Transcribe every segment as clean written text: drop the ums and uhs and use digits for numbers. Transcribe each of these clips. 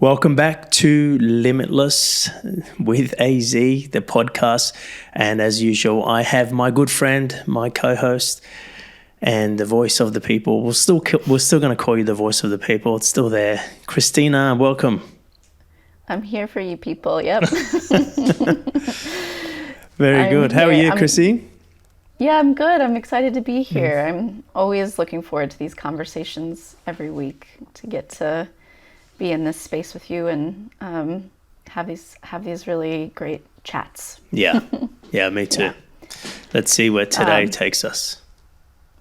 Welcome back to Limitless with AZ, the podcast. And as usual, I have my good friend, my co-host, and the voice of the people. We're still going to call you the voice of the people. It's still there. Christina, welcome. I'm here for you people. Yep. Very good. How are you, Chrissy? Yeah, I'm good. I'm excited to be here. I'm always looking forward to these conversations every week to get to be in this space with you and have these really great chats. Yeah, me too. Yeah. Let's see where today takes us.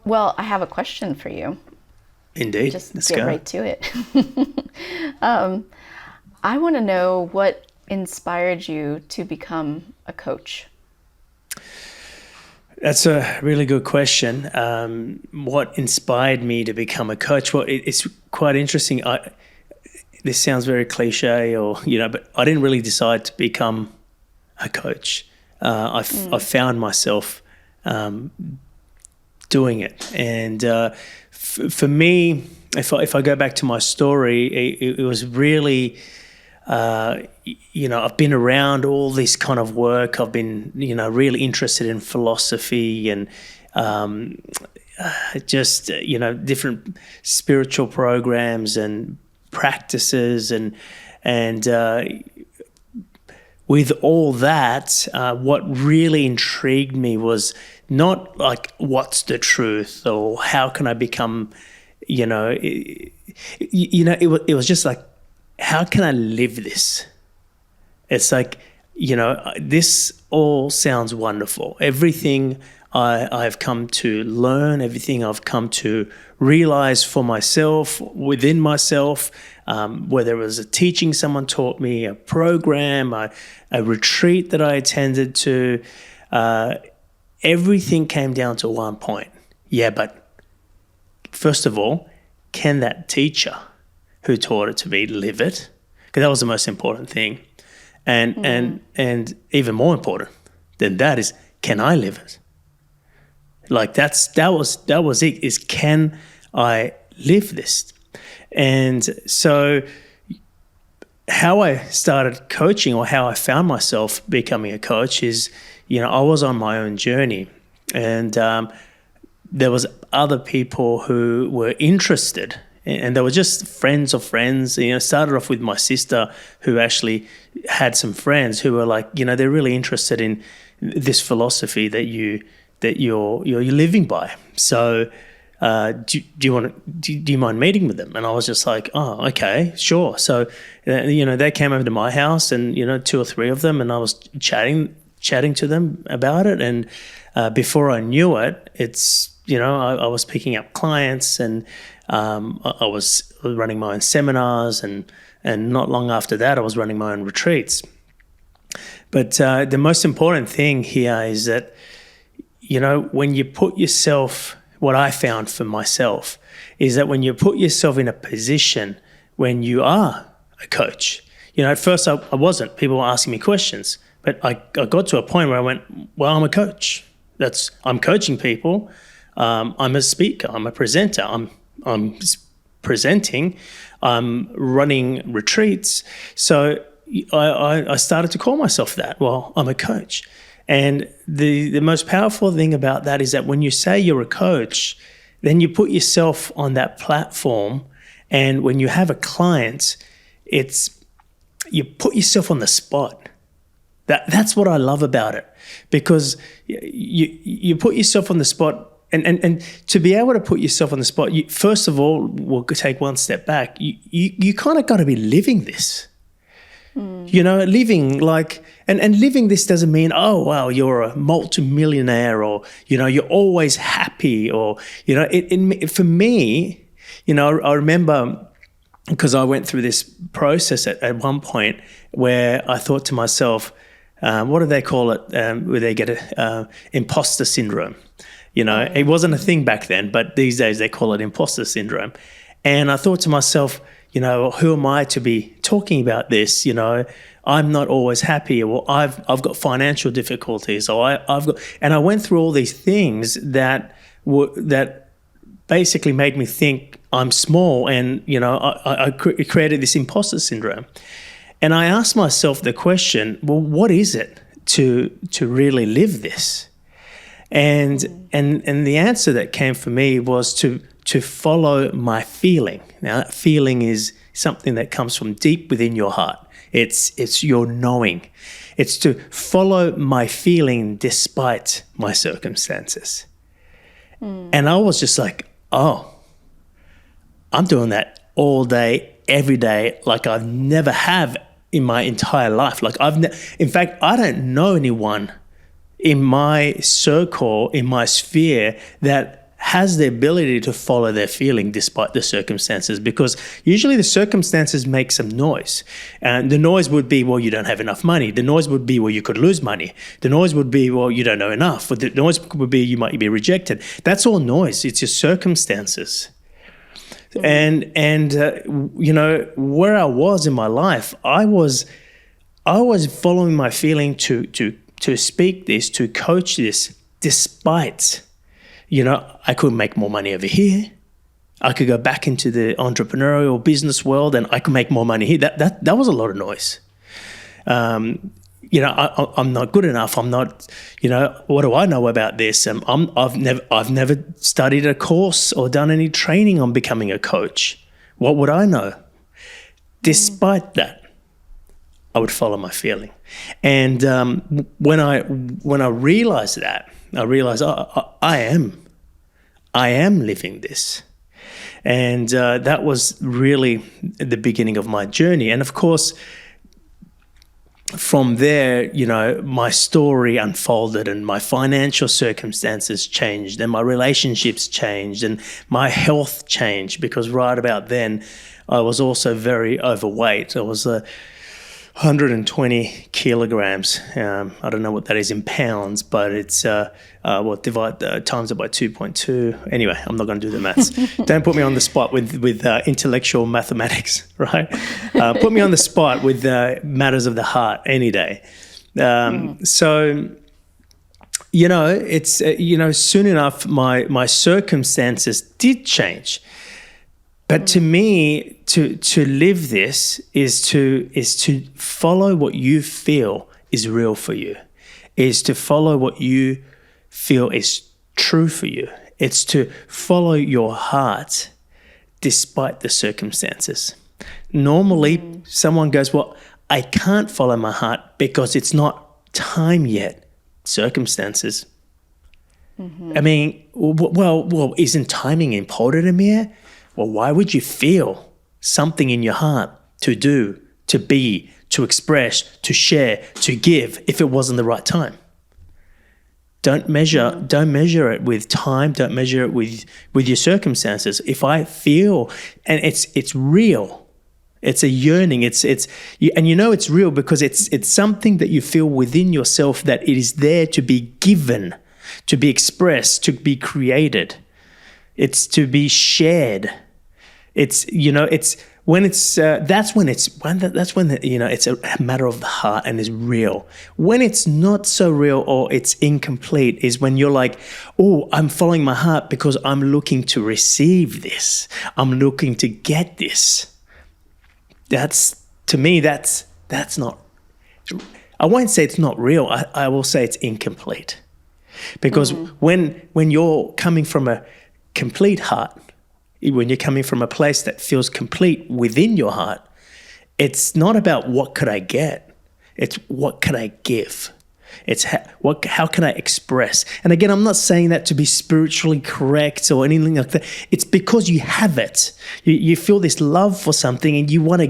Well, I have a question for you. Indeed. Just Let's get right to it. I want to know what inspired you to become a coach. That's a really good question. What inspired me to become a coach? Well, it's quite interesting. This sounds very cliche, but I didn't really decide to become a coach. I found myself doing it, and for me, if I go back to my story, it was really, I've been around all this kind of work. I've been, really interested in philosophy and different spiritual programs and practices and with all that, what really intrigued me was not like what's the truth or how can I become, it was just like, how can I live this? It's like, this all sounds wonderful. Everything I've come to learn, everything I've come to realize for myself, within myself, whether it was a teaching someone taught me, a program, a retreat that I attended to, everything came down to one point. Yeah, but first of all, can that teacher who taught it to me live it? Because that was the most important thing. And even more important than that is, can I live it? Like that was it, is can I live this? And so how I started coaching, or how I found myself becoming a coach, is, I was on my own journey, and there was other people who were interested, and they were just friends of friends. Started off with my sister, who actually had some friends who were like, they're really interested in this philosophy that you're living by. So do you mind meeting with them? And I was just like, oh, okay, sure. So they came over to my house, and 2 or 3 of them, and I was chatting to them about it. And before I knew it, it's I was picking up clients, and I was running my own seminars, and not long after that I was running my own retreats. But the most important thing here is that when you put yourself, what I found for myself is that when you put yourself in a position when you are a coach, at first I wasn't. People were asking me questions, but I got to a point where I went, well, I'm a coach. I'm coaching people. I'm a speaker. I'm a presenter. I'm presenting. I'm running retreats. So I started to call myself that. Well, I'm a coach. And the most powerful thing about that is that when you say you're a coach, then you put yourself on that platform, and when you have a client, you put yourself on the spot. That's what I love about it, because you put yourself on the spot, and to be able to put yourself on the spot, first of all, we'll take one step back. You kind of got to be living this. Living like, and living this doesn't mean, oh, wow, you're a multimillionaire, or, you're always happy, or, for me, I remember, because I went through this process at one point where I thought to myself, what do they call it, where they get imposter syndrome? It wasn't a thing back then, but these days they call it imposter syndrome. And I thought to myself, who am I to be talking about this? I'm not always happy, or I've got financial difficulties, or I've got, and I went through all these things that basically made me think I'm small, and I created this imposter syndrome. And I asked myself the question, well, what is it to really live this? And the answer that came for me was to follow my feeling. Now, that feeling is something that comes from deep within your heart. It's your knowing. It's to follow my feeling despite my circumstances. And I was just like, oh, I'm doing that all day, every day, like I've never have in my entire life. Like in fact, I don't know anyone in my circle, in my sphere, that has the ability to follow their feeling despite the circumstances, because usually the circumstances make some noise. And the noise would be, well, you don't have enough money. The noise would be, well, you could lose money. The noise would be, well, you don't know enough. Or the noise would be, you might be rejected. That's all noise. It's your circumstances. And where I was in my life, I was following my feeling to speak this, to coach this, despite, I could make more money over here. I could go back into the entrepreneurial business world and I could make more money here. That was a lot of noise. I'm not good enough. I'm not, what do I know about this? I've never studied a course or done any training on becoming a coach. What would I know? Despite that, I would follow my feeling. And when I realized that, I realized I am living this. And that was really the beginning of my journey. And of course, from there, my story unfolded and my financial circumstances changed and my relationships changed and my health changed, because right about then I was also very overweight. I was 120 kilograms. I don't know what that is in pounds, but it's times it by 2.2. Anyway, I'm not going to do the maths. Don't put me on the spot with intellectual mathematics, right? Put me on the spot with matters of the heart any day. So, it's soon enough my circumstances did change. But to me, to live this is to follow what you feel is real for you, is to follow what you feel is true for you. It's to follow your heart despite the circumstances. Normally, someone goes, well, I can't follow my heart because it's not time yet. Circumstances. I mean, well, isn't timing important, Amir? Well, why would you feel something in your heart to do, to be, to express, to share, to give if it wasn't the right time? Don't measure it with time. Don't measure it with your circumstances. If I feel, and it's real, it's a yearning. It's real because it's something that you feel within yourself that it is there to be given, to be expressed, to be created. It's to be shared. It's that's when it's a matter of the heart and is real. When it's not so real or it's incomplete is when you're like, oh, I'm following my heart because I'm looking to receive this. I'm looking to get this. To me, that's not. I won't say it's not real. I will say it's incomplete, because when you're coming from a complete heart, when you're coming from a place that feels complete within your heart, it's not about what could I get. It's what can I give. It's how can I express. And again, I'm not saying that to be spiritually correct or anything like that. It's because you have it. You feel this love for something and you want to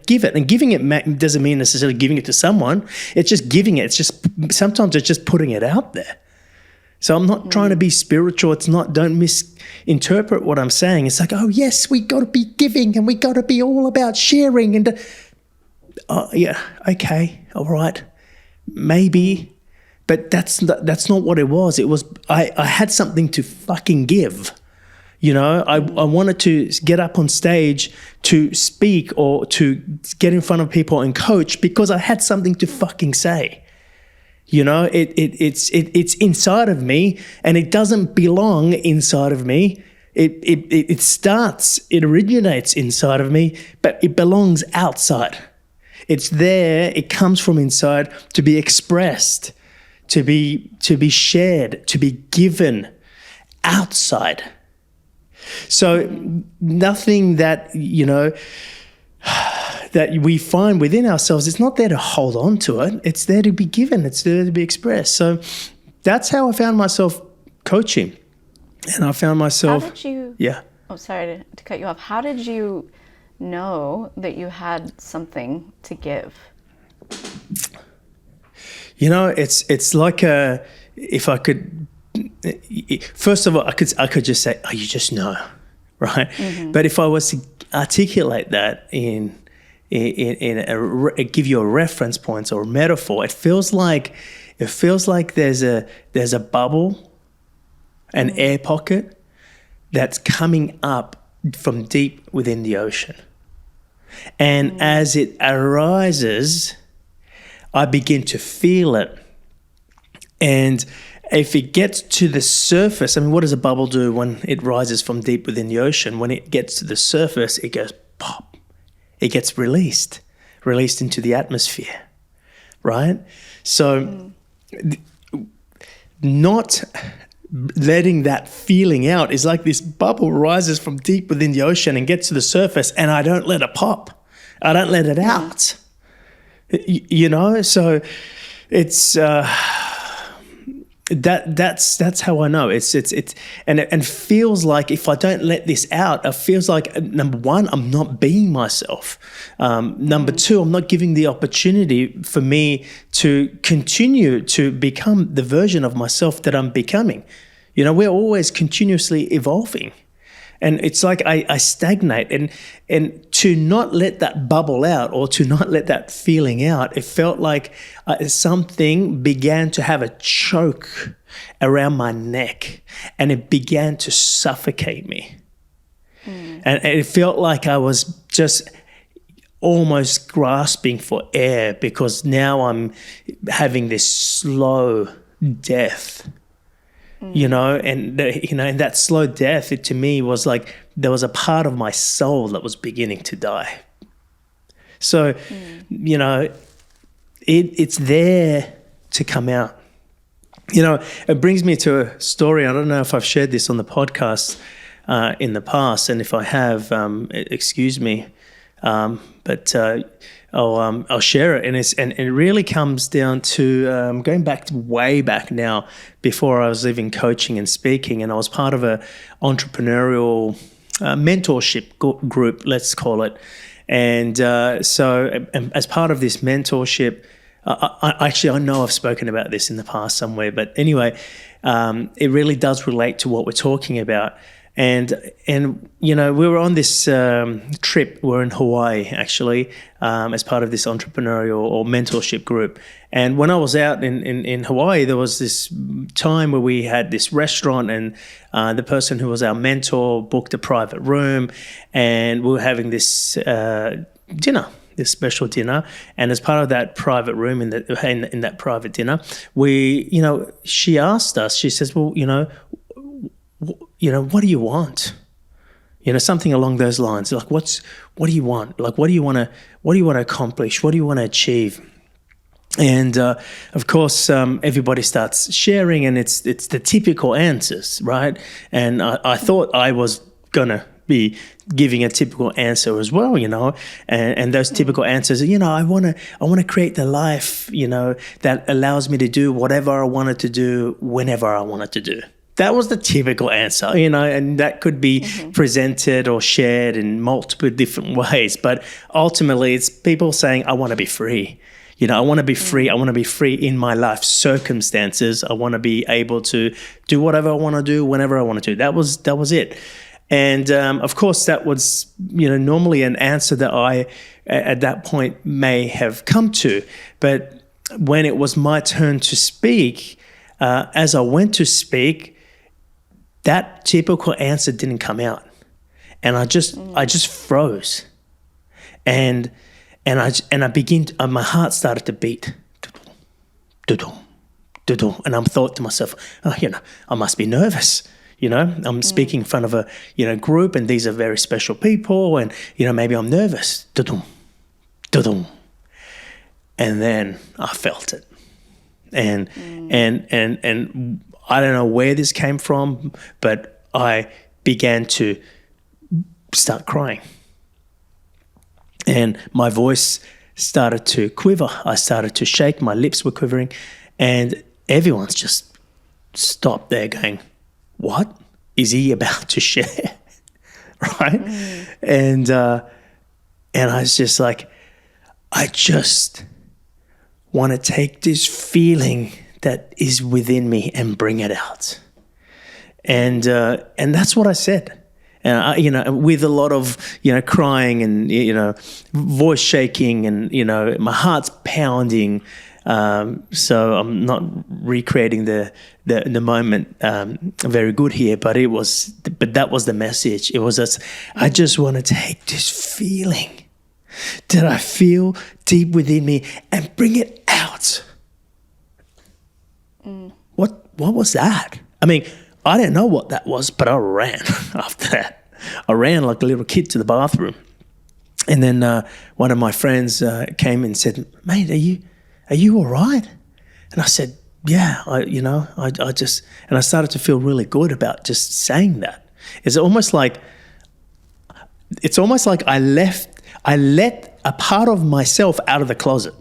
give it. And giving it doesn't mean necessarily giving it to someone. It's just giving it. Sometimes it's just putting it out there. So I'm not trying to be spiritual. It's not, don't misinterpret what I'm saying. It's like, oh yes, we got to be giving and we got to be all about sharing. And yeah, okay, all right, maybe, but that's not what it was. It was, I had something to fucking give. I wanted to get up on stage to speak or to get in front of people and coach because I had something to fucking say. It's inside of me and it doesn't belong inside of me. it originates inside of me, but it belongs outside. It's there, it comes from inside to be expressed, to be shared, to be given outside. So nothing that, that we find within ourselves, it's not there to hold on to it. It's there to be given. It's there to be expressed. So that's how I found myself coaching. And I found myself... How did you... Yeah. Oh, sorry to cut you off. How did you know that you had something to give? It's like if I could... First of all, I could just say, oh, you just know, right? Mm-hmm. But if I was to articulate that in give you a reference point or a metaphor, it feels like there's a bubble, an air pocket that's coming up from deep within the ocean. And as it arises, I begin to feel it. And if it gets to the surface, I mean, what does a bubble do when it rises from deep within the ocean? When it gets to the surface, it goes pop. It gets released into the atmosphere, right? So not letting that feeling out is like this bubble rises from deep within the ocean and gets to the surface, and I don't let it pop. I don't let it out. So it's that's how I know. It's and feels like if I don't let this out, it feels like, number one, I'm not being myself. Number two, I'm not giving the opportunity for me to continue to become the version of myself that I'm becoming. We're always continuously evolving. And it's like I stagnate, and to not let that bubble out or to not let that feeling out, it felt like something began to have a choke around my neck, and it began to suffocate me. And it felt like I was just almost grasping for air, because now I'm having this slow death. And that slow death, it to me was like there was a part of my soul that was beginning to die. So, it's there to come out. It brings me to a story. I don't know if I've shared this on the podcast in the past, and if I have, excuse me, but I'll share it. And it really comes down to going back to way back now, before I was even coaching and speaking, and I was part of a entrepreneurial mentorship group, let's call it. And so as part of this mentorship, I know I've spoken about this in the past somewhere, but anyway, it really does relate to what we're talking about. And we were on this trip. We're in Hawaii, actually, as part of this entrepreneurial or mentorship group. And when I was out in Hawaii, there was this time where we had this restaurant, and the person who was our mentor booked a private room, and we were having this dinner, this special dinner. And as part of that private room, in that private dinner, she asked us, she says, well, what do you want? Something along those lines. Like, what do you want? Like, what do you want to accomplish? What do you want to achieve? And of course, everybody starts sharing, and it's the typical answers, right? And I thought I was gonna be giving a typical answer as well, and those typical answers are, I want to create the life, that allows me to do whatever I wanted to do whenever I wanted to do. That was the typical answer, and that could be presented or shared in multiple different ways. But ultimately, it's people saying, I want to be free. I want to be free. I want to be free in my life circumstances. I want to be able to do whatever I want to do whenever I want to do. That was it. And of course, that was, normally an answer that I, at that point, may have come to. But when it was my turn to speak, as I went to speak, that typical answer didn't come out, and I just froze, and I began. My heart started to beat, and I thought to myself, I must be nervous. I'm speaking in front of a, group, and these are very special people, and, maybe I'm nervous. Da-dum, da-dum. And then I felt it. And I don't know where this came from, but I began to start crying. And my voice started to quiver. I started to shake. My lips were quivering. And everyone's just stopped there going, what is he about to share? Right? And I was just like, I just want to take this feeling that is within me and bring it out. And that's what I said. And with a lot of, crying and, voice shaking and, my heart's pounding. So I'm not recreating the moment very good here, but that was the message. It was I just want to take this feeling that I feel deep within me and bring it out. What was that? I mean, I didn't know what that was, but I ran after that. I ran like a little kid to the bathroom. And then one of my friends came and said, mate, are you all right? And I said, yeah, I just, and I started to feel really good about just saying that. It's almost like I let a part of myself out of the closet.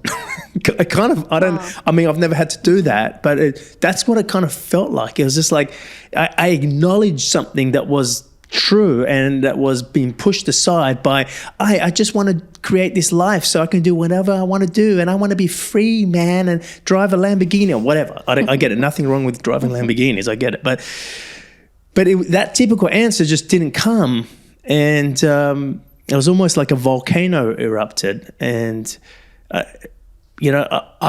I've never had to do that, but that's what it kind of felt like. It was just like I acknowledged something that was true and that was being pushed aside by, I just want to create this life so I can do whatever I want to do, and I want to be free, man, and drive a Lamborghini or whatever. I get it. Nothing wrong with driving Lamborghinis. I get it. But that typical answer just didn't come. And it was almost like a volcano erupted. And, I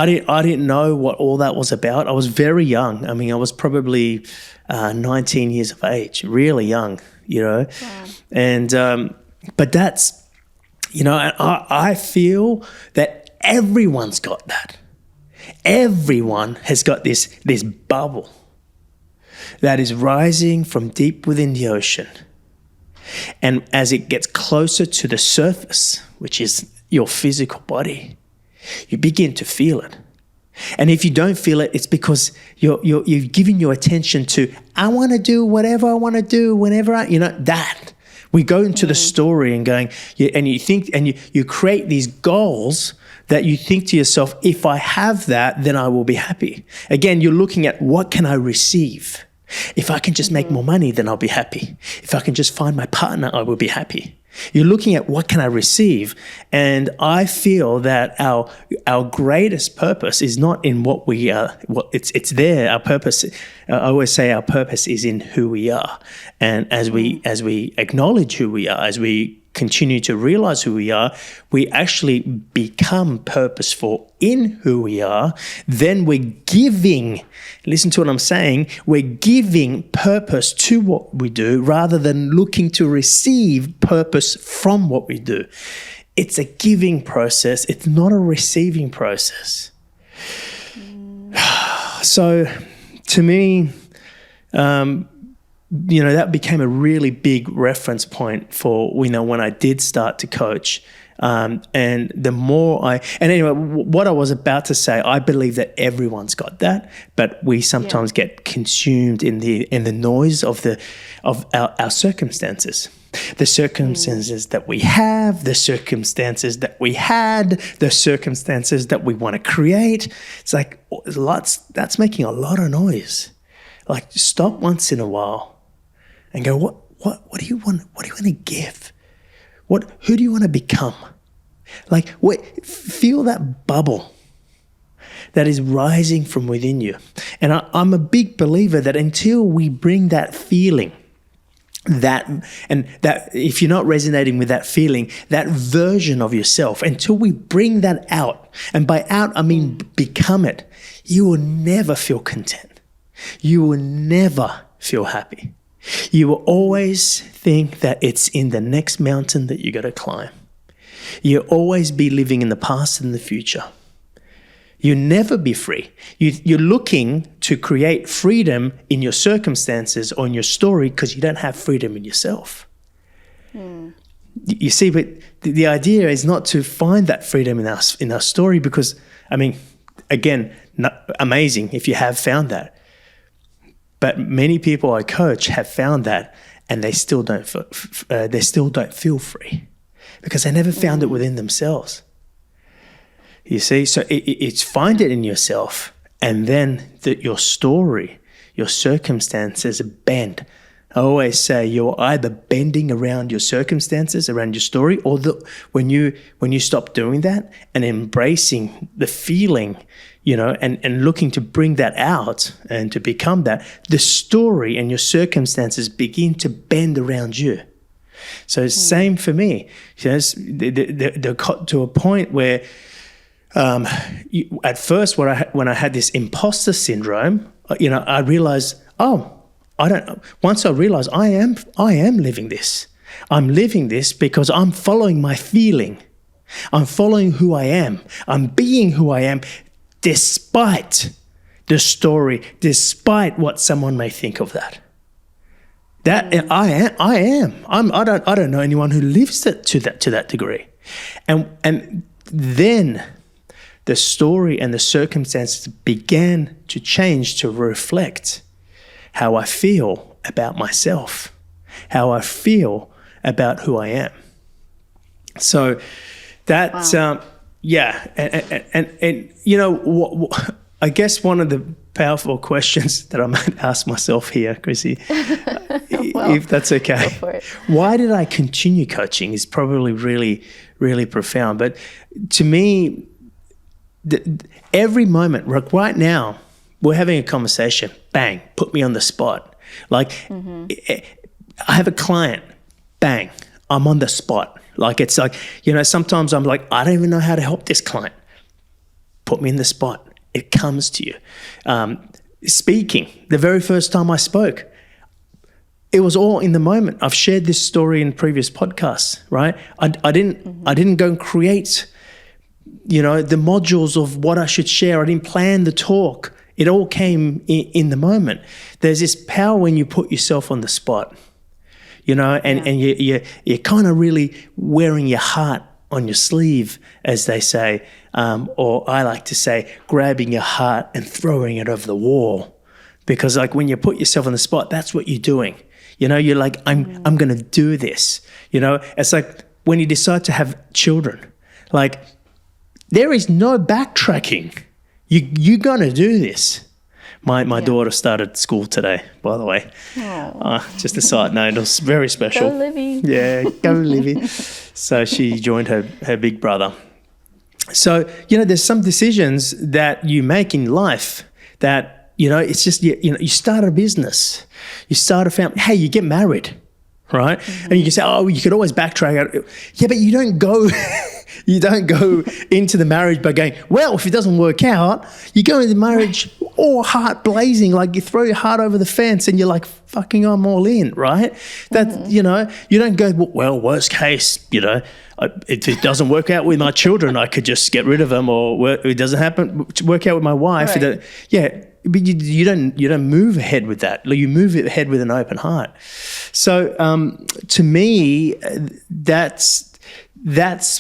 didn't know what all that was about. I was very young. I mean, I was probably 19 years of age, really young, Wow. And, but that's, I feel that everyone's got that. Everyone has got this bubble that is rising from deep within the ocean. And as it gets closer to the surface, which is your physical body, you begin to feel it. And if you don't feel it, it's because you've given your attention to, I want to do whatever I want to do whenever that. We go into the story and going, and you think, and you create these goals that you think to yourself, if I have that, then I will be happy. Again, you're looking at, what can I receive? If I can just make more money, then I'll be happy. If I can just find my partner, I will be happy. You're looking at, what can I receive? And I feel that our greatest purpose is not in what we are. It's there. Our purpose, I always say, our purpose is in who we are. And as we acknowledge who we are, as we continue to realize who we are, we actually become purposeful in who we are. Then we're giving, listen to what I'm saying, we're giving purpose to what we do rather than looking to receive purpose from what we do. It's a giving process. It's not a receiving process. So to me, that became a really big reference point for, when I did start to coach. And the more anyway, what I was about to say, I believe that everyone's got that, but we sometimes get consumed in the noise of our circumstances. The circumstances that we have, the circumstances that we had, the circumstances that we want to create. It's like that's making a lot of noise. Like, stop once in a while and go, what do you want? What do you want to give? Who do you want to become? Like, feel that bubble that is rising from within you. And I'm a big believer that until we bring that feeling, that if you're not resonating with that feeling, that version of yourself, until we bring that out, and by out I mean become it, you will never feel content. You will never feel happy. You will always think that it's in the next mountain that you got to climb. You'll always be living in the past and the future. You'll never be free. You're looking to create freedom in your circumstances or in your story because you don't have freedom in yourself. You see, but the idea is not to find that freedom in our story because, I mean, again, amazing if you have found that. But many people I coach have found that, and they still don't feel free because they never found it within themselves. You see, so it's find it in yourself, and then your story, your circumstances bend. I always say you're either bending around your circumstances, around your story, or when you stop doing that and embracing the feeling, and looking to bring that out and to become that, the story and your circumstances begin to bend around you. So same for me. They're got to a point where at first when I had this imposter syndrome, I realized, once I realized I am living this. I'm living this because I'm following my feeling. I'm following who I am. I'm being who I am despite the story, despite what someone may think of that. I am. I don't know anyone who lives it to that degree. And then the story and the circumstances began to change to reflect how I feel about myself, how I feel about who I am. So that's, wow. And I guess one of the powerful questions that I might ask myself here, Chrissy, if that's okay. Go for it. Why did I continue coaching is probably really, really profound. But to me, every moment, right now, we're having a conversation, bang, put me on the spot. Like, I have a client, bang, I'm on the spot. Like, it's like, sometimes I'm like, I don't even know how to help this client. Put me in the spot. It comes to you. Speaking, the very first time I spoke, it was all in the moment. I've shared this story in previous podcasts, right? I didn't go and create, the modules of what I should share. I didn't plan the talk. It all came in the moment. There's this power when you put yourself on the spot, and you're kind of really wearing your heart on your sleeve, as they say, or I like to say, grabbing your heart and throwing it over the wall. Because like when you put yourself on the spot, that's what you're doing. You're like, I'm going to do this. It's like when you decide to have children, like there is no backtracking. You're going to do this. My daughter started school today, by the way. Just a side note, it was very special. Go Livy. Yeah, go Livy. So she joined her big brother. So, there's some decisions that you make in life that, it's just, you start a business, you start a family, hey, you get married, right? And you can say, you could always backtrack. Yeah, but you don't go... You don't go into the marriage by going, well, if it doesn't work out, you go into marriage all heart blazing, like you throw your heart over the fence and you're like, fucking, I'm all in, right? That, you don't go, well, worst case, if it doesn't work out with my children, I could just get rid of them, or it doesn't work out with my wife. Right. But you don't move ahead with that. You move ahead with an open heart. So to me, that's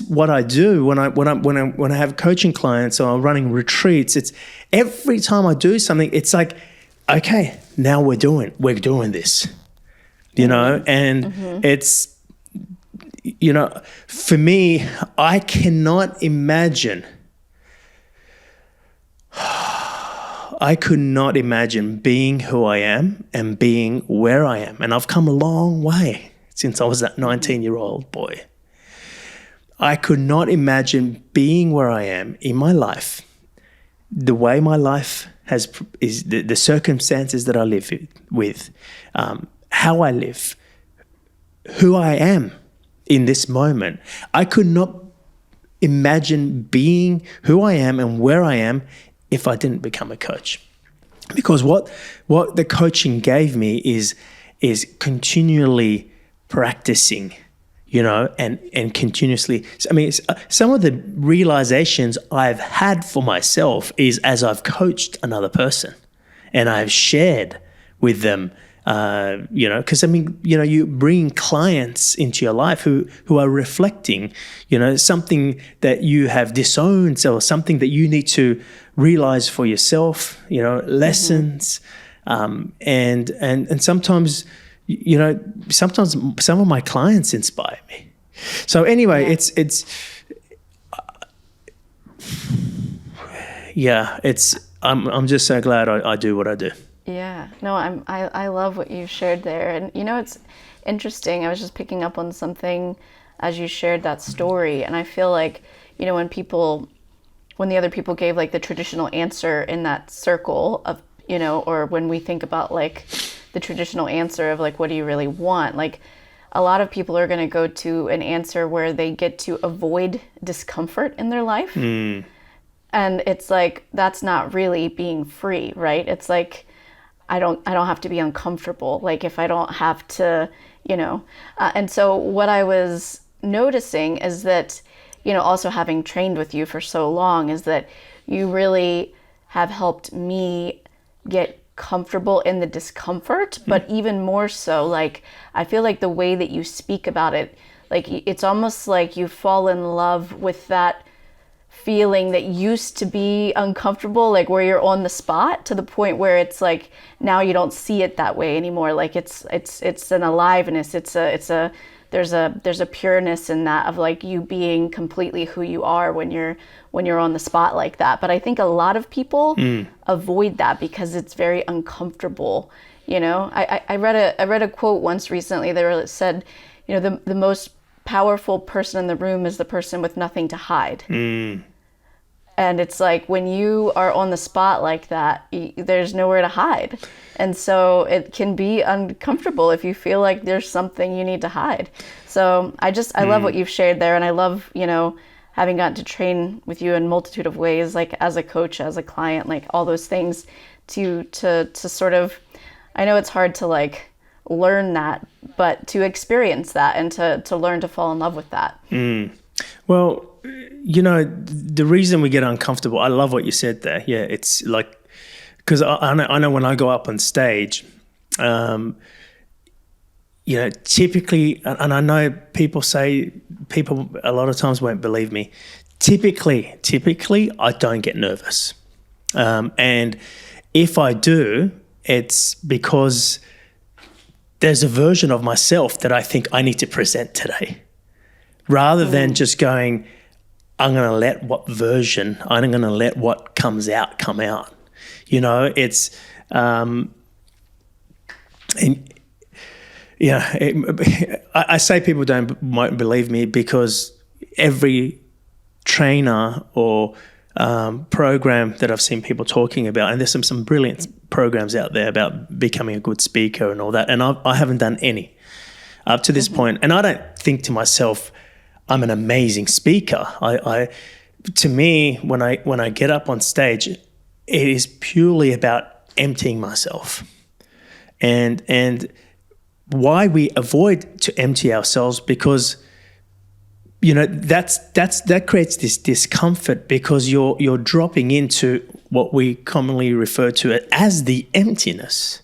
what I do when I have coaching clients or I'm running retreats. It's every time I do something, it's like, okay, now we're doing this, and it's, for me, I cannot imagine. I could not imagine being who I am and being where I am. And I've come a long way since I was that 19-year-old boy. I could not imagine being where I am in my life, the way my life is the circumstances that I live with, how I live, who I am in this moment. I could not imagine being who I am and where I am if I didn't become a coach. Because what the coaching gave me is continually practicing, and continuously. I mean, some of the realizations I've had for myself is as I've coached another person and I've shared with them, because you bring clients into your life who are reflecting, something that you have disowned or something that you need to realize for yourself, lessons, and sometimes, sometimes some of my clients inspire me. So anyway, I'm just so glad I do what I do. Yeah, no, I love what you shared there. And it's interesting. I was just picking up on something as you shared that story. And I feel like, when the other people gave like the traditional answer in that circle of, or when we think about like the traditional answer of like, what do you really want? Like a lot of people are going to go to an answer where they get to avoid discomfort in their life. And it's like, that's not really being free, right? It's like, I don't have to be uncomfortable. Like if I don't have to, and so what I was noticing is that, also having trained with you for so long, is that you really have helped me get comfortable in the discomfort, but even more so, like, I feel like the way that you speak about it, like it's almost like you fall in love with that feeling that used to be uncomfortable, like where you're on the spot, to the point where it's like now you don't see it that way anymore. Like it's an aliveness. There's a pureness in that of like you being completely who you are when you're on the spot like that. But I think a lot of people avoid that because it's very uncomfortable. I read a quote once recently that said, the most powerful person in the room is the person with nothing to hide. And it's like when you are on the spot like that, there's nowhere to hide. And so it can be uncomfortable if you feel like there's something you need to hide. So I love what you've shared there. And I love, having gotten to train with you in a multitude of ways, like as a coach, as a client, like all those things to sort of, I know it's hard to like learn that, but to experience that and to learn to fall in love with that. Well, the reason we get uncomfortable, I love what you said there. Yeah, it's like, because I know when I go up on stage, typically, and I know people a lot of times won't believe me. Typically, I don't get nervous. And if I do, it's because there's a version of myself that I think I need to present today. Rather than just going, I'm going to let what comes out come out. It's, I say people won't believe me because every trainer or program that I've seen people talking about, and there's some brilliant programs out there about becoming a good speaker and all that, and I haven't done any up to this point. And I don't think to myself, I'm an amazing speaker. To me, when I get up on stage, it is purely about emptying myself. And why we avoid to empty ourselves, because that creates this discomfort, because you're dropping into what we commonly refer to as the emptiness.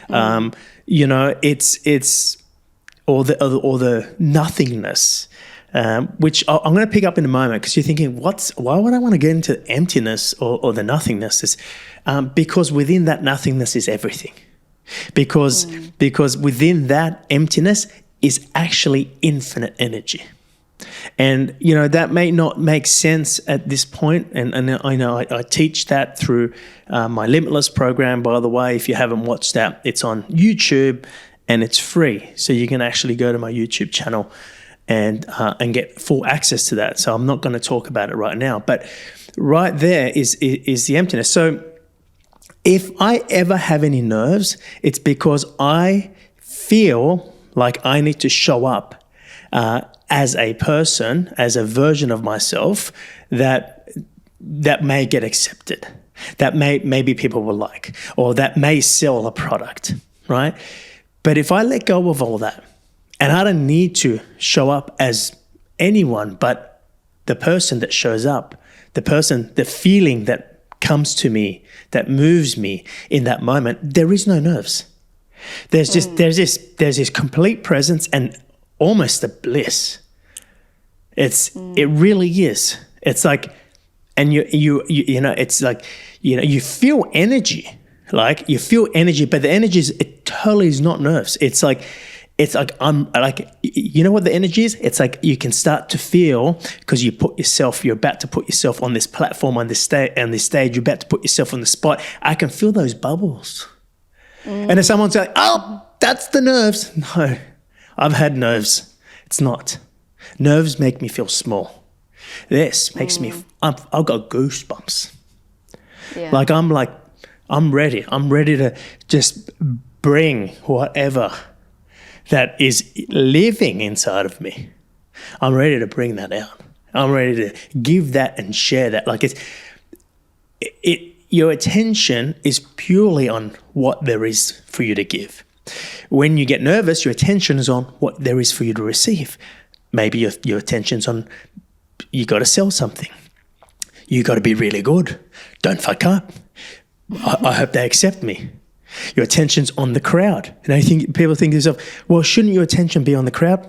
It's or the nothingness. Which I'm going to pick up in a moment, because you're thinking, why would I want to get into emptiness or the nothingness? Because within that nothingness is everything. Because within that emptiness is actually infinite energy. And, that may not make sense at this point. And I know I teach that through my Limitless program, by the way. If you haven't watched that, it's on YouTube and it's free. So you can actually go to my YouTube channel and get full access to that. So I'm not going to talk about it right now, but right there is the emptiness. So if I ever have any nerves, it's because I feel like I need to show up as a person, as a version of myself that may get accepted, that maybe people will like, or that may sell a product, right? But if I let go of all that, And I don't need to show up as anyone but the person that shows up, the feeling that comes to me, that moves me in that moment. There is no nerves. There's this complete presence and almost a bliss. It really is. It's like, and you know, it's like, you know, you feel energy, but the energy it totally is not nerves. It's like I'm like, you know what the energy is? It's like you can start to feel, because you're about to put yourself on this platform, on this stage, you're about to put yourself on the spot. I can feel those bubbles. And if someone's like, oh, that's the nerves. No, I've had nerves. It's not. Nerves make me feel small. This makes me, I've got goosebumps. Yeah. I'm ready. I'm ready to just bring whatever that is living inside of me. I'm ready to bring that out. I'm ready to give that and share that. Like your attention is purely on what there is for you to give. When you get nervous, your attention is on what there is for you to receive. Maybe your attention's on, you got to sell something. You got to be really good. Don't fuck up. I hope they accept me. Your attention's on the crowd. And people think to themselves, well, shouldn't your attention be on the crowd?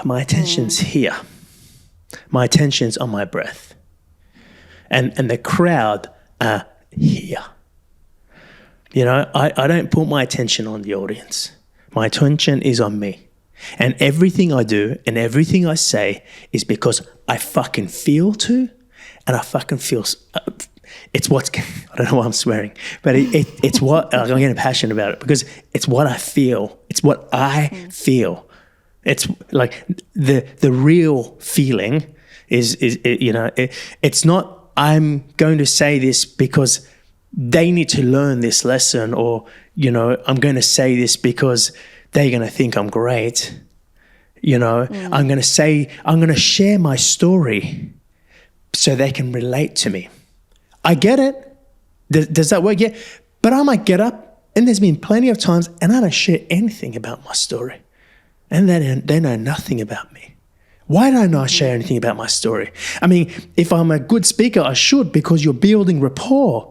My attention's here. My attention's on my breath. And the crowd are here. You know, I don't put my attention on the audience. My attention is on me. And everything I do and everything I say is because I fucking feel to, and I fucking feel... it's what's... I don't know why I'm swearing, but it's what... I'm getting passionate about it because it's what I feel. It's what I feel. It's like the real feeling is you know, it's not I'm going to say this because they need to learn this lesson, or, you know, I'm going to say this because they're going to think I'm great. You know, I'm going to share my story so they can relate to me. I get it. Does that work? Yeah. But I might get up, and there's been plenty of times, and I don't share anything about my story. And they know nothing about me. Why don't I share anything about my story? I mean, if I'm a good speaker, I should, because you're building rapport.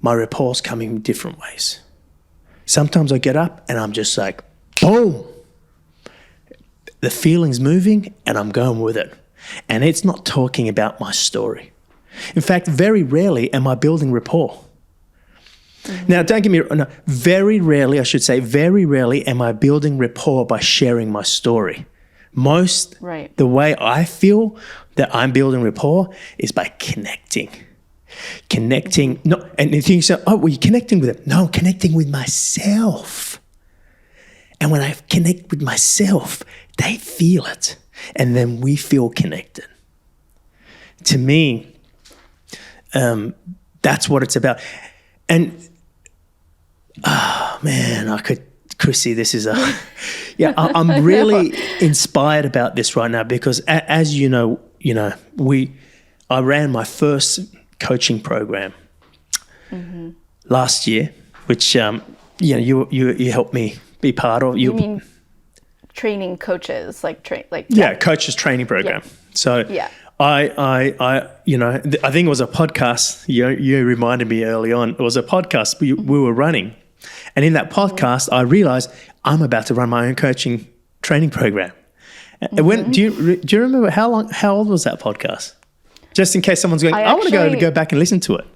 My rapport's coming in different ways. Sometimes I get up and I'm just like, boom. The feeling's moving and I'm going with it. And it's not talking about my story. In fact, very rarely am I building rapport. Now, don't get me wrong. No, very rarely am I building rapport by sharing my story. The way I feel that I'm building rapport is by connecting. No, and you think so, oh, well, you're connecting with them. No, I'm connecting with myself. And when I connect with myself, they feel it. And then we feel connected. To me, that's what it's about. And, oh, man, Chrissy, this is I'm really inspired about this right now because as you know, I ran my first coaching program last year, which you helped me be part of. You mean training coaches, coaches training program. So I think it was a podcast. You reminded me early on. It was a podcast we were running, and in that podcast, I realized I'm about to run my own coaching training program. When do you remember how old was that podcast? Just in case someone's going, I want to go back and listen to it.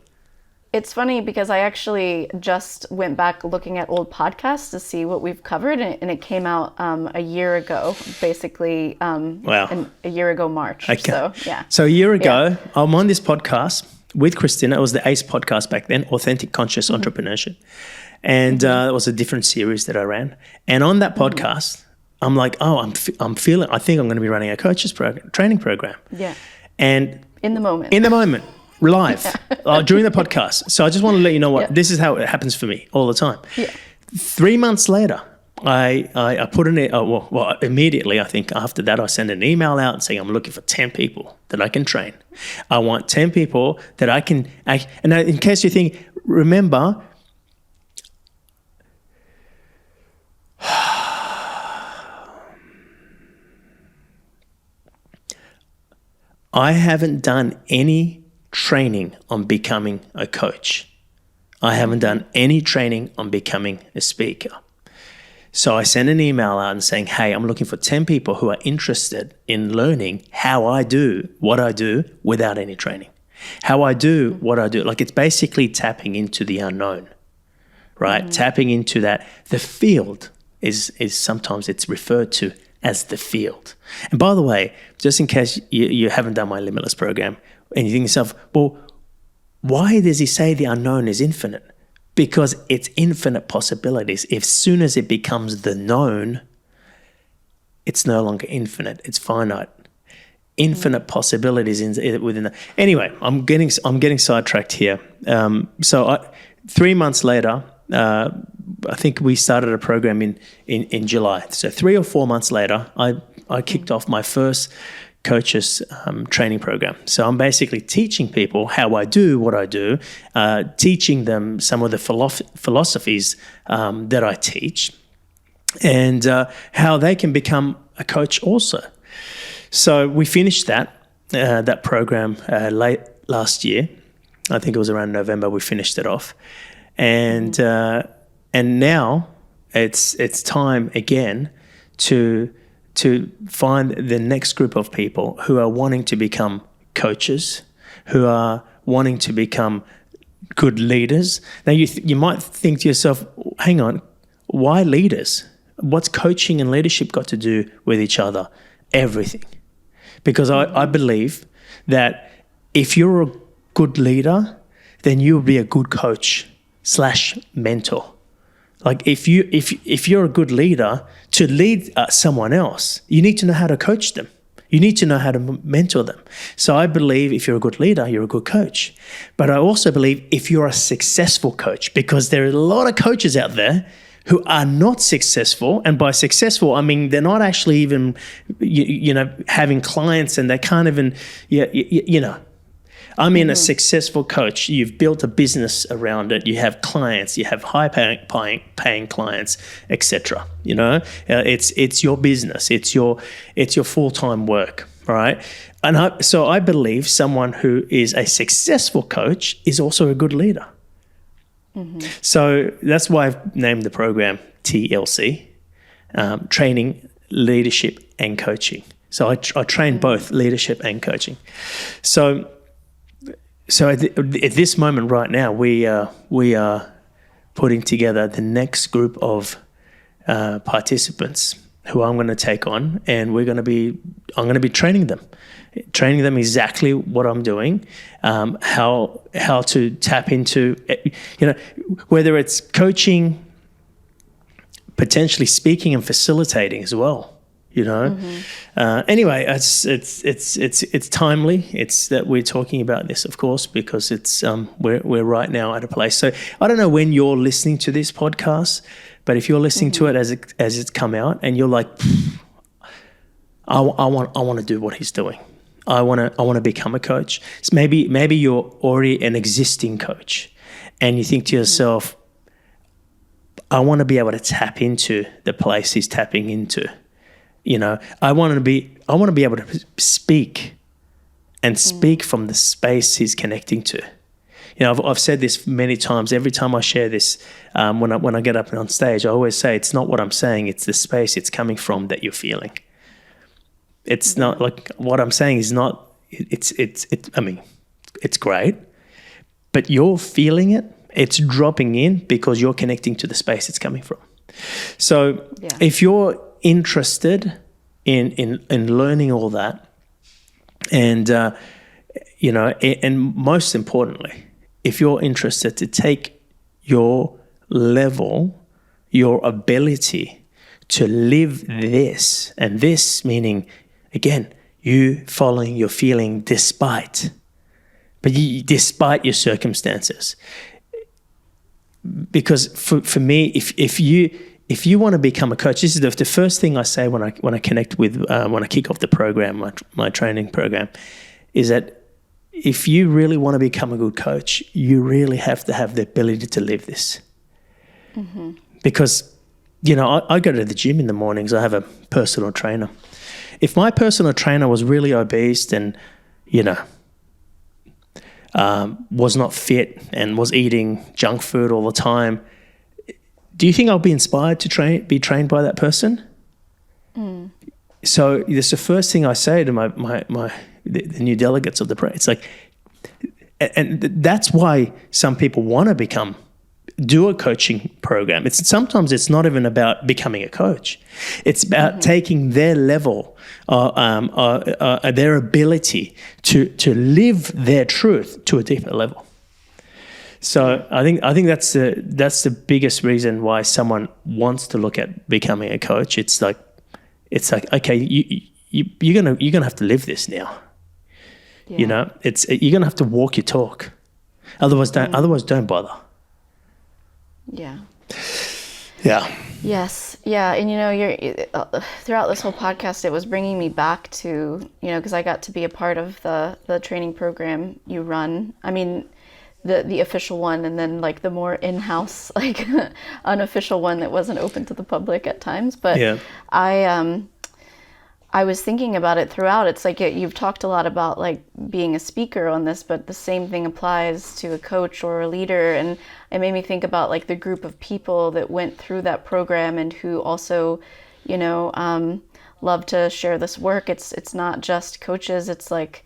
It's funny because I actually just went back looking at old podcasts to see what we've covered, and it came out a year ago, basically. A year ago March. Okay. So, yeah. So a year ago, I'm on this podcast with Christina. It was the ACE podcast back then, Authentic Conscious Entrepreneurship. And it was a different series that I ran. And on that podcast, I'm like, I think I'm going to be running a coaches training program. Yeah. And in the moment, live, during the podcast. So I just want to let you know what this is how it happens for me all the time. Yeah. 3 months later, I put in it. Immediately, I think after that, I send an email out saying I'm looking for 10 people that I can train. I want 10 people that I can. And in case you think, remember, I haven't done any training on becoming a coach. I haven't done any training on becoming a speaker. So I sent an email out and saying, hey, I'm looking for 10 people who are interested in learning how I do what I do without any training. How I do what I do. Like, it's basically tapping into the unknown, right? Tapping into that. The field is sometimes it's referred to as the field. And by the way, just in case you haven't done my Limitless program and you think to yourself, well, why does he say the unknown is infinite? Because it's infinite possibilities. As soon as it becomes the known, it's no longer infinite, it's finite. Infinite possibilities within the. Anyway, I'm getting sidetracked here. 3 months later, I think we started a program in July. So 3 or 4 months later, I kicked off my first coaches training program. So I'm basically teaching people how I do what I do, teaching them some of the philosophies that I teach, and how they can become a coach also. So we finished that program late last year. I think it was around November we finished it off, and now it's time again to find the next group of people who are wanting to become coaches, who are wanting to become good leaders. Now you might think to yourself, hang on, why leaders? What's coaching and leadership got to do with each other? Everything. Because I believe that if you're a good leader, then you'll be a good coach / mentor. Like if you're a good leader, to lead someone else, you need to know how to coach them. You need to know how to mentor them. So I believe if you're a good leader, you're a good coach. But I also believe if you're a successful coach, because there are a lot of coaches out there who are not successful, and by successful, I mean they're not actually even, having clients, and they can't even, I mean, a successful coach, you've built a business around it. You have clients, you have high-paying clients, etc. It's your business. It's your full-time work, right? And so I believe someone who is a successful coach is also a good leader. So that's why I've named the program TLC, Training, Leadership and Coaching. So I train both leadership and coaching. So at this moment right now, we are putting together the next group of participants who I'm going to take on, and I'm going to be training them exactly what I'm doing, how to tap into, whether it's coaching, potentially speaking and facilitating as well. Anyway, it's timely. It's that we're talking about this, of course, because it's we're right now at a place. So I don't know when you're listening to this podcast, but if you're listening to it as it's come out, and you're like, I want to do what he's doing. I want to become a coach. So maybe you're already an existing coach, and you think to yourself, I want to be able to tap into the place he's tapping into. I want to be able to speak from the space he's connecting to. I've said this many times. Every time I share this, when I get up on stage, I always say it's not what I'm saying; it's the space it's coming from that you're feeling. It's not like what I'm saying is not. I mean, it's great, but you're feeling it. It's dropping in because you're connecting to the space it's coming from. So if you're interested in learning all that, and and most importantly, if you're interested to take your level, your ability to live this, and this meaning, again, you following your feeling despite your circumstances. Because for me, if you want to become a coach, this is the first thing I say when I connect with when I kick off the program, my training program, is that if you really want to become a good coach, you really have to have the ability to live this. Because I go to the gym in the mornings. I have a personal trainer. If my personal trainer was really obese and was not fit and was eating junk food all the time, do you think I'll be inspired to be trained by that person? So that's the first thing I say to the new delegates of the program. It's like, and that's why some people want to do a coaching program. Sometimes it's not even about becoming a coach. It's about taking their level, their ability to live their truth to a deeper level. So I think that's the biggest reason why someone wants to look at becoming a coach. It's like okay, you're gonna have to live this now. Yeah. You're gonna have to walk your talk. Otherwise, don't bother. Yeah. Yeah. Yes. Yeah. And you're throughout this whole podcast, it was bringing me back to because I got to be a part of the training program you run. I mean, the official one, and then like the more in-house, like unofficial one that wasn't open to the public at times. But yeah. I was thinking about it throughout. It's like you've talked a lot about like being a speaker on this, but the same thing applies to a coach or a leader. And it made me think about like the group of people that went through that program and who also, love to share this work. It's not just coaches. It's like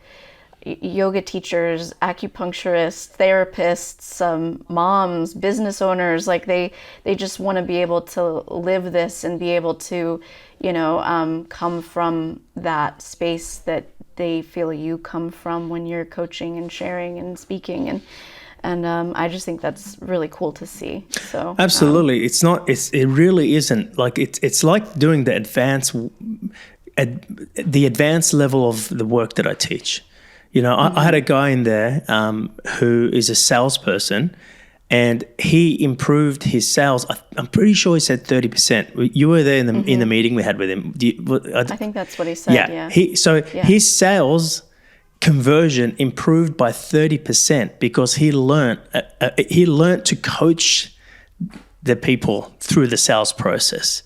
yoga teachers, acupuncturists, therapists, moms, business owners. Like they just want to be able to live this and be able to come from that space that they feel you come from when you're coaching and sharing and speaking, and I just think that's really cool to see. So absolutely, it really isn't like it's like doing the advanced level of the work that I teach. I had a guy in there who is a salesperson. And he improved his sales. I'm pretty sure he said 30%. You were there in the meeting we had with him. I think that's what he said. Yeah. His sales conversion improved by 30% because he learned to coach the people through the sales process.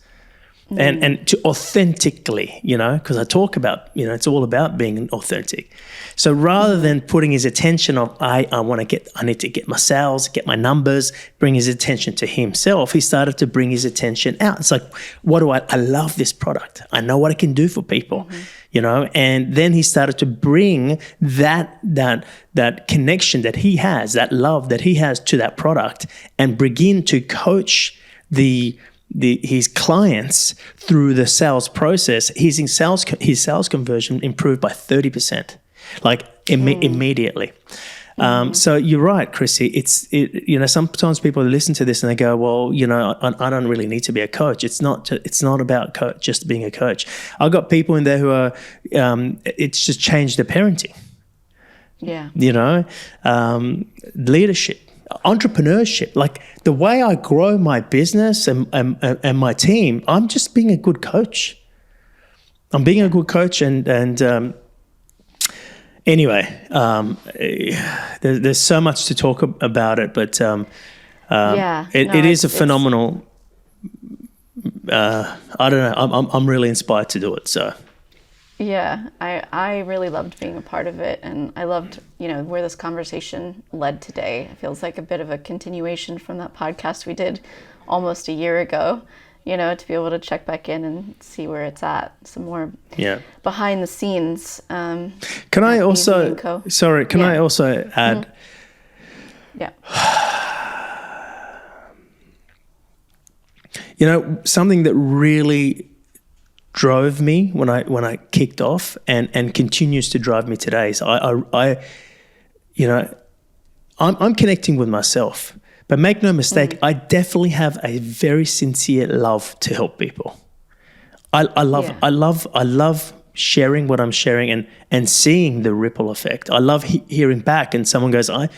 And to authentically, because I talk about, it's all about being authentic. So rather than putting his attention on, I need to get my sales, get my numbers, bring his attention to himself, he started to bring his attention out. It's like, I love this product. I know what I can do for people, and then he started to bring that connection that he has, that love that he has to that product, and begin to coach his clients through the sales process. His sales conversion improved by 30%, like immediately. So you're right, Chrissy. Sometimes people listen to this and they go, well, I don't really need to be a coach. It's not about just being a coach. I've got people in there who are, it's just changed their parenting. Yeah. Leadership. Entrepreneurship, like the way I grow my business and my team, I'm just being a good coach. I'm being a good coach, and anyway, there's so much to talk about it, but it is a phenomenal. I don't know. I'm really inspired to do it. So. Yeah, I really loved being a part of it, and I loved, where this conversation led today. It feels like a bit of a continuation from that podcast we did almost a year ago, to be able to check back in and see where it's at, some more behind the scenes. Can I also add? Yeah. Something that really drove me when I kicked off and continues to drive me today. So I'm connecting with myself, but make no mistake, I definitely have a very sincere love to help people. I love sharing what I'm sharing and seeing the ripple effect. I love hearing back and someone goes, why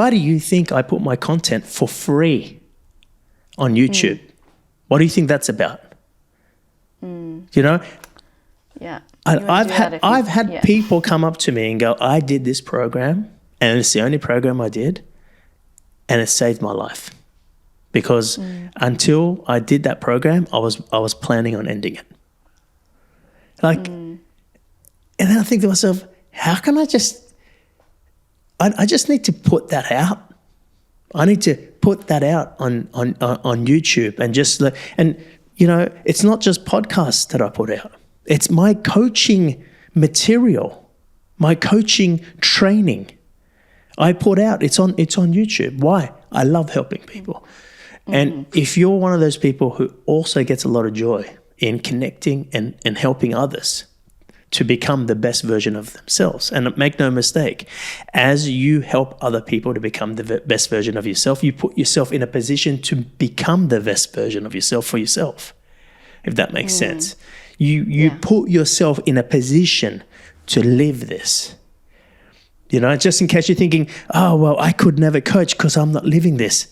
do you think I put my content for free on YouTube? What do you think that's about? Yeah. I've had people come up to me and go, I did this program and it's the only program I did and it saved my life because until I did that program, I was planning on ending it. And then I think to myself, how can I just need to put that out. I need to put that out on YouTube and just it's not just podcasts that I put out. It's my coaching material, my coaching training. I put out. It's on YouTube. Why? I love helping people. And if you're one of those people who also gets a lot of joy in connecting and helping others to become the best version of themselves, and make no mistake, as you help other people to become the best version of yourself, you put yourself in a position to become the best version of yourself for yourself, if that makes sense. You put yourself in a position to live this. Just in case you're thinking, oh, well, I could never coach because I'm not living this.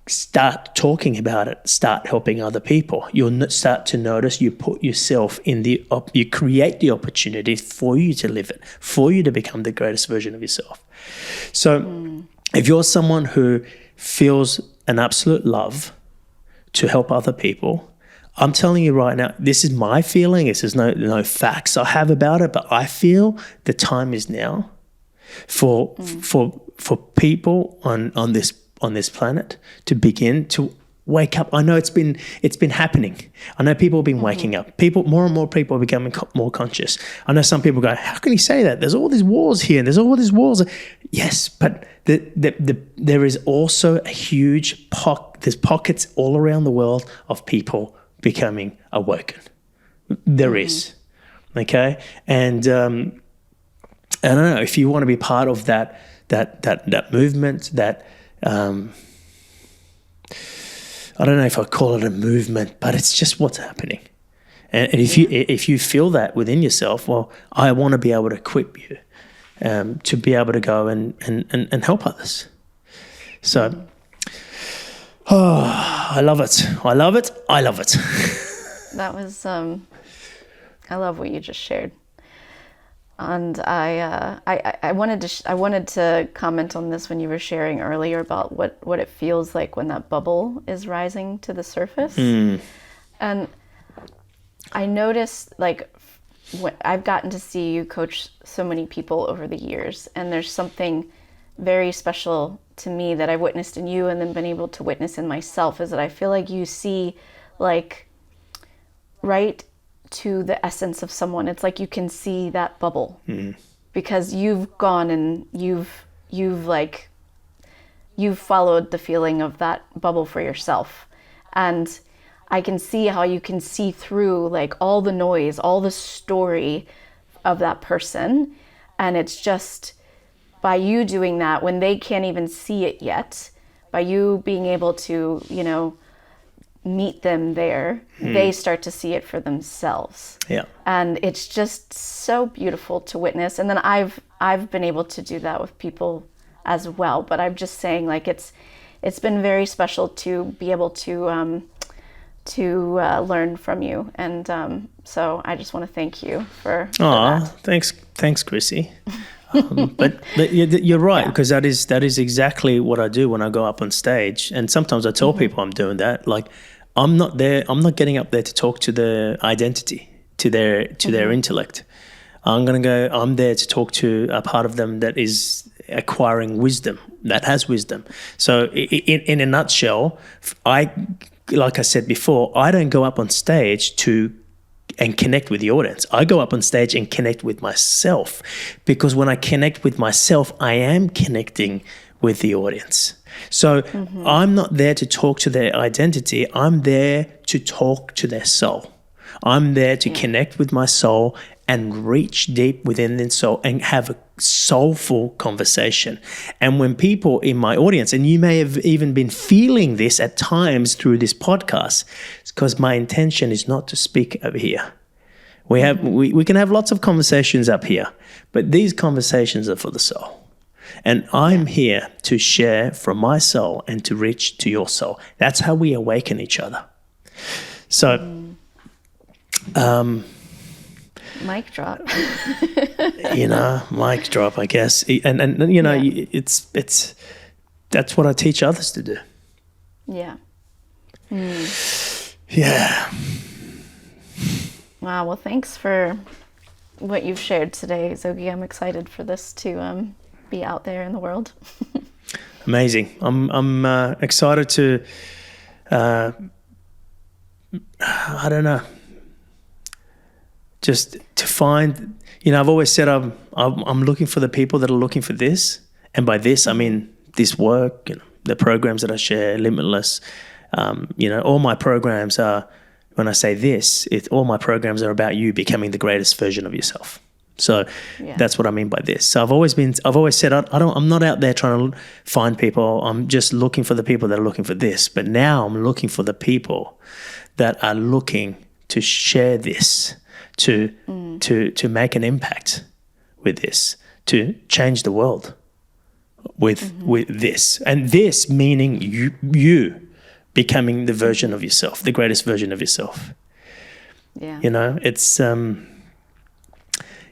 Start talking about it. Start helping other people. You'll start to notice you put yourself in you create the opportunity for you to live it, for you to become the greatest version of yourself. So if you're someone who feels an absolute love to help other people, I'm telling you right now, this is my feeling. This is no facts I have about it, but I feel the time is now for people on this planet to begin to wake up. I know it's been happening. I know people have been waking up. More and more people are becoming more conscious. I know some people go, how can you say that? There's all these wars here, and there's all these wars. Yes, but there is also a huge there's pockets all around the world of people becoming awoken. There is, okay, and I don't know if you want to be part of that movement. I don't know if I call it a movement, but it's just what's happening. And if you feel that within yourself, well, I want to be able to equip you to be able to go and help others. So, I love it. I love it. I love it. That was, I love what you just shared. And I wanted to comment on this when you were sharing earlier about what it feels like when that bubble is rising to the surface. And I noticed, like, I've gotten to see you coach so many people over the years, and there's something very special to me that I've witnessed in you and then been able to witness in myself, is that I feel like you see, like, right to the essence of someone. It's like you can see that bubble because you've gone and you've followed the feeling of that bubble for yourself. And I can see how you can see through, like, all the noise, all the story of that person. And it's just by you doing that when they can't even see it yet, by you being able to, meet them there, they start to see it for themselves. Yeah. And it's just so beautiful to witness. And then I've been able to do that with people as well. But I'm just saying, like, it's been very special to be able to learn from you. And so I just want to thank you for that. Thanks, Chrissy. But you're right, because that is exactly what I do when I go up on stage. And sometimes I tell people I'm doing that. Like, I'm not getting up there to talk to their identity, to their intellect. I'm there to talk to a part of them that is acquiring wisdom, that has wisdom. So in a nutshell, like I said before, I don't go up on stage and connect with the audience. I go up on stage and connect with myself, because when I connect with myself, I am connecting with the audience. So I'm not there to talk to their identity. I'm there to talk to their soul. I'm there to connect with my soul and reach deep within their soul and have a soulful conversation. And when people in my audience, and you may have even been feeling this at times through this podcast, it's because my intention is not to speak over here. We can have lots of conversations up here, but these conversations are for the soul. And I'm here to share from my soul and to reach to your soul. That's how we awaken each other. So, mic drop. Mic drop, I guess. And it's that's what I teach others to do. Yeah. Yeah. Wow. Well, thanks for what you've shared today, Zoghi. I'm excited for this to be out there in the world. Amazing. I'm excited to, I don't know, just to find, I've always said I'm looking for the people that are looking for this. And by this, I mean this work, the programs that I share, Limitless, all my programs are, when I say this, all my programs are about you becoming the greatest version of yourself. So that's what I mean by this. So I've always said, I'm not out there trying to find people. I'm just looking for the people that are looking for this. But now I'm looking for the people that are looking to share this, to make an impact with this, to change the world with this. And this meaning you becoming the version of yourself, the greatest version of yourself. Yeah. It's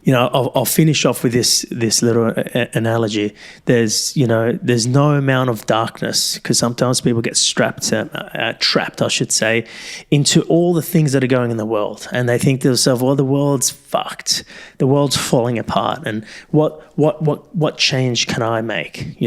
I'll finish off with this little analogy. There's no amount of darkness, because sometimes people get trapped, I should say, into all the things that are going in the world, and they think to themselves, well, the world's fucked, the world's falling apart, and what change can I make?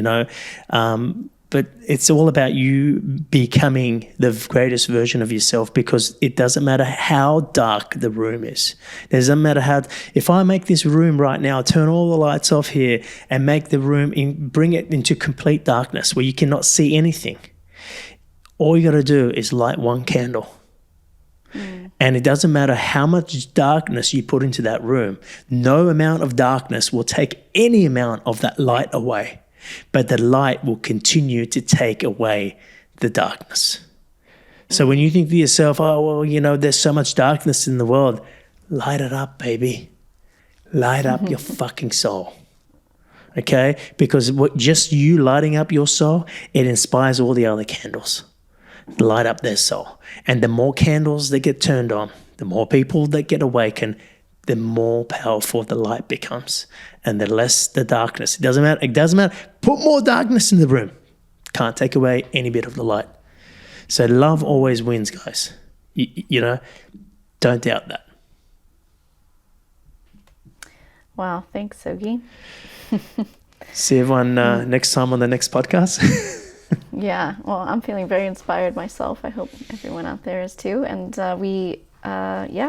But it's all about you becoming the greatest version of yourself, because it doesn't matter how dark the room is. It doesn't matter if I make this room right now, turn all the lights off here and make the room, bring it into complete darkness where you cannot see anything. All you got to do is light one candle. And it doesn't matter how much darkness you put into that room. No amount of darkness will take any amount of that light away. But the light will continue to take away the darkness. So when you think to yourself, oh, well, there's so much darkness in the world, light it up, baby. Light up your fucking soul. Okay? Because just you lighting up your soul, it inspires all the other candles. Light up their soul. And the more candles that get turned on, the more people that get awakened, the more powerful the light becomes, and the less the darkness. It doesn't matter. Put more darkness in the room. Can't take away any bit of the light. So love always wins, guys. Don't doubt that. Wow, thanks, Zoghi. See everyone next time on the next podcast. Yeah, well, I'm feeling very inspired myself. I hope everyone out there is too. And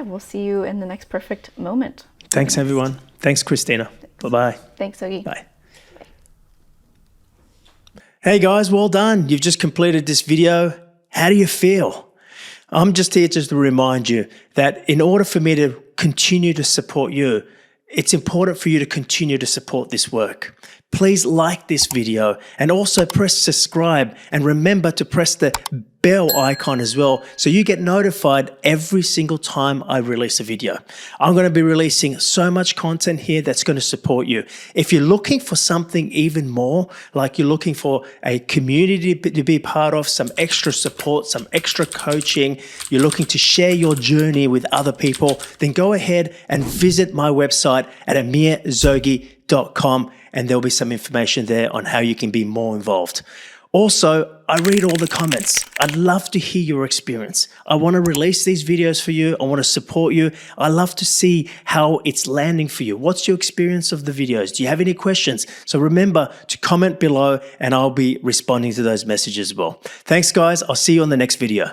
we'll see you in the next perfect moment. Thanks, everyone. Thanks, Christina. Bye-bye. Thanks, Zoghi. Bye. Hey, guys, well done. You've just completed this video. How do you feel? I'm just here just to remind you that in order for me to continue to support you, it's important for you to continue to support this work. Please like this video and also press subscribe, and remember to press the bell icon as well so you get notified every single time I release a video. I'm going to be releasing so much content here that's going to support you. If you're looking for something even more, like you're looking for a community to be part of, some extra support, some extra coaching, you're looking to share your journey with other people, then go ahead and visit my website at amirzoghi.com, and there'll be some information there on how you can be more involved. Also, I read all the comments. I'd love to hear your experience. I want to release these videos for you. I want to support you. I love to see how it's landing for you. What's your experience of the videos? Do you have any questions? So remember to comment below, and I'll be responding to those messages as well. Thanks, guys. I'll see you on the next video.